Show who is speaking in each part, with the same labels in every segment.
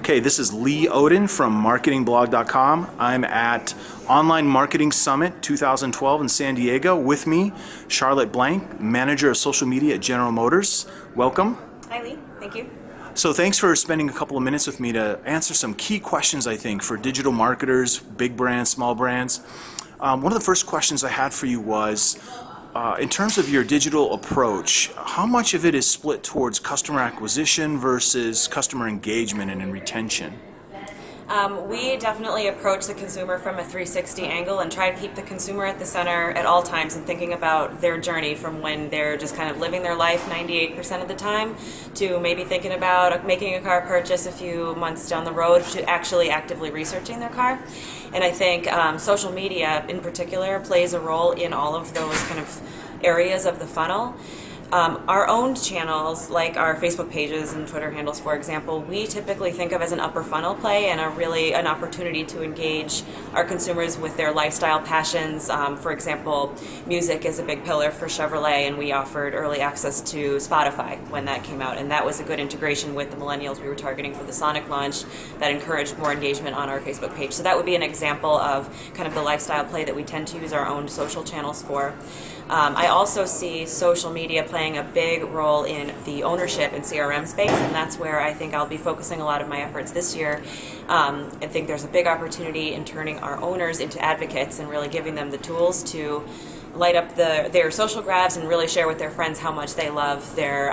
Speaker 1: Okay, this is Lee Odin from marketingblog.com. I'm at Online Marketing Summit 2012 in San Diego. With me, Charlotte Blank, Manager of Social Media at General Motors. Welcome.
Speaker 2: Hi, Lee. Thank you.
Speaker 1: So thanks for spending a couple of minutes with me to answer some key questions, I think, for digital marketers, big brands, small brands. One of the first questions I had for you was, in terms of your digital approach, how much of it is split towards customer acquisition versus customer engagement and retention?
Speaker 2: We definitely approach the consumer from a 360 angle and try to keep the consumer at the center at all times and thinking about their journey from when they're just kind of living their life 98% of the time to maybe thinking about making a car purchase a few months down the road to actually actively researching their car. And I think social media in particular plays a role in all of those kind of areas of the funnel. Our owned channels, like our Facebook pages and Twitter handles, for example, we typically think of as an upper funnel play and really an opportunity to engage our consumers with their lifestyle passions. For example, music is a big pillar for Chevrolet, and we offered early access to Spotify when that came out, and that was a good integration with the millennials we were targeting for the Sonic launch that encouraged more engagement on our Facebook page. So that would be an example of kind of the lifestyle play that we tend to use our own social channels for. I also see social media playing a big role in the ownership and CRM space, and that's where I think I'll be focusing a lot of my efforts this year. I think there's a big opportunity in turning our owners into advocates and really giving them the tools to light up their social grabs and really share with their friends how much they love their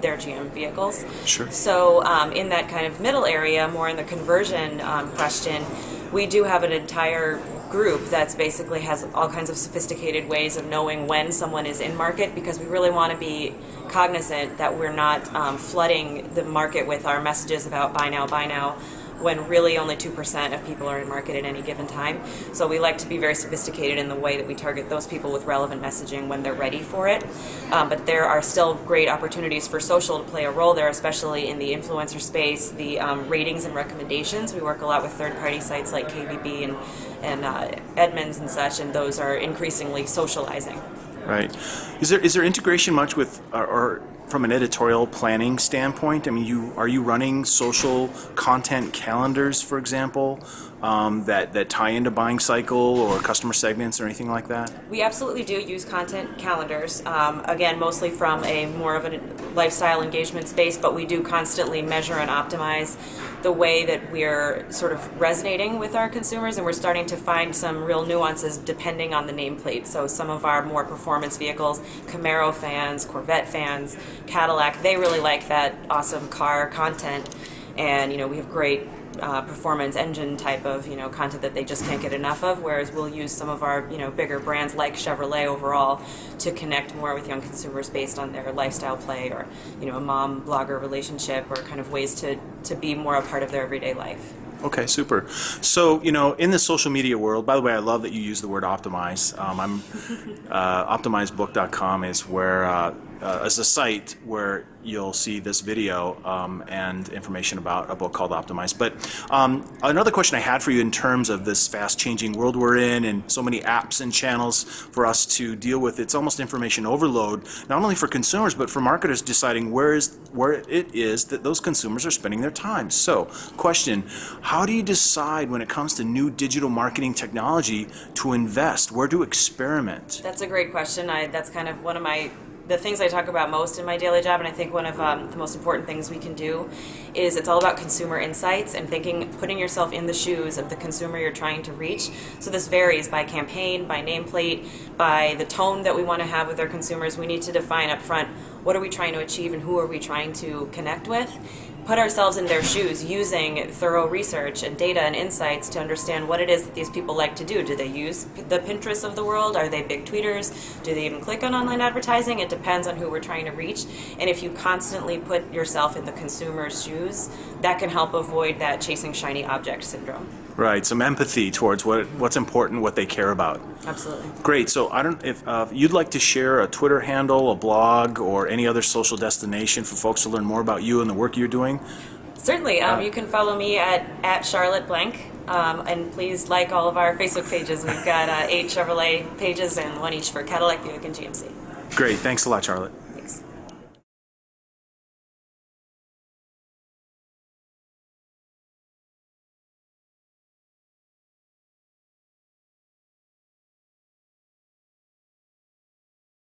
Speaker 2: GM vehicles.
Speaker 1: Sure.
Speaker 2: So in that kind of middle area, more in the conversion question, we do have an entire group that's basically has all kinds of sophisticated ways of knowing when someone is in market, because we really want to be cognizant that we're not flooding the market with our messages about buy now, when really only 2% of people are in market at any given time. So we like to be very sophisticated in the way that we target those people with relevant messaging when they're ready for it. But there are still great opportunities for social to play a role there, especially in the influencer space, the ratings and recommendations. We work a lot with third-party sites like KBB and Edmunds and such, and those are increasingly socializing.
Speaker 1: Right. Is there integration much with, or from an editorial planning standpoint? I mean, are you running social content calendars, for example, that tie into buying cycle or customer segments or anything like that?
Speaker 2: We absolutely do use content calendars, again, mostly from a more of a lifestyle engagement space, but we do constantly measure and optimize the way that we're sort of resonating with our consumers, and we're starting to find some real nuances depending on the nameplate. So some of our more performance vehicles, Camaro fans, Corvette fans, Cadillac, they really like that awesome car content, and we have great performance engine type of content that they just can't get enough of, whereas we'll use some of our bigger brands like Chevrolet overall to connect more with young consumers based on their lifestyle play or a mom blogger relationship or kind of ways to be more a part of their everyday life.
Speaker 1: Okay, super. So, in the social media world, by the way, I love that you use the word optimize. Optimizebook.com is where is a site where you'll see this video and information about a book called Optimize. But another question I had for you in terms of this fast-changing world we're in and so many apps and channels for us to deal with, it's almost information overload, not only for consumers but for marketers deciding where it is that those consumers are spending their time. So, question, how do you decide when it comes to new digital marketing technology to invest? Where to experiment?
Speaker 2: That's a great question. That's kind of one of the things I talk about most in my daily job, and I think one of the most important things we can do is it's all about consumer insights and putting yourself in the shoes of the consumer you're trying to reach. So this varies by campaign, by nameplate, by the tone that we want to have with our consumers. We need to define up front what are we trying to achieve and who are we trying to connect with. Put ourselves in their shoes using thorough research and data and insights to understand what it is that these people like to do. Do they use the Pinterest of the world? Are they big tweeters? Do they even click on online advertising? It depends on who we're trying to reach. And if you constantly put yourself in the consumer's shoes, that can help avoid that chasing shiny object syndrome.
Speaker 1: Right, some empathy towards what's important, what they care about.
Speaker 2: Absolutely.
Speaker 1: Great. So if you'd like to share a Twitter handle, a blog, or any other social destination for folks to learn more about you and the work you're doing.
Speaker 2: Certainly. You can follow me at Charlotte Blank, and please like all of our Facebook pages. We've got 8 Chevrolet pages and 1 each for Cadillac, Buick, and GMC.
Speaker 1: Great. Thanks a lot, Charlotte.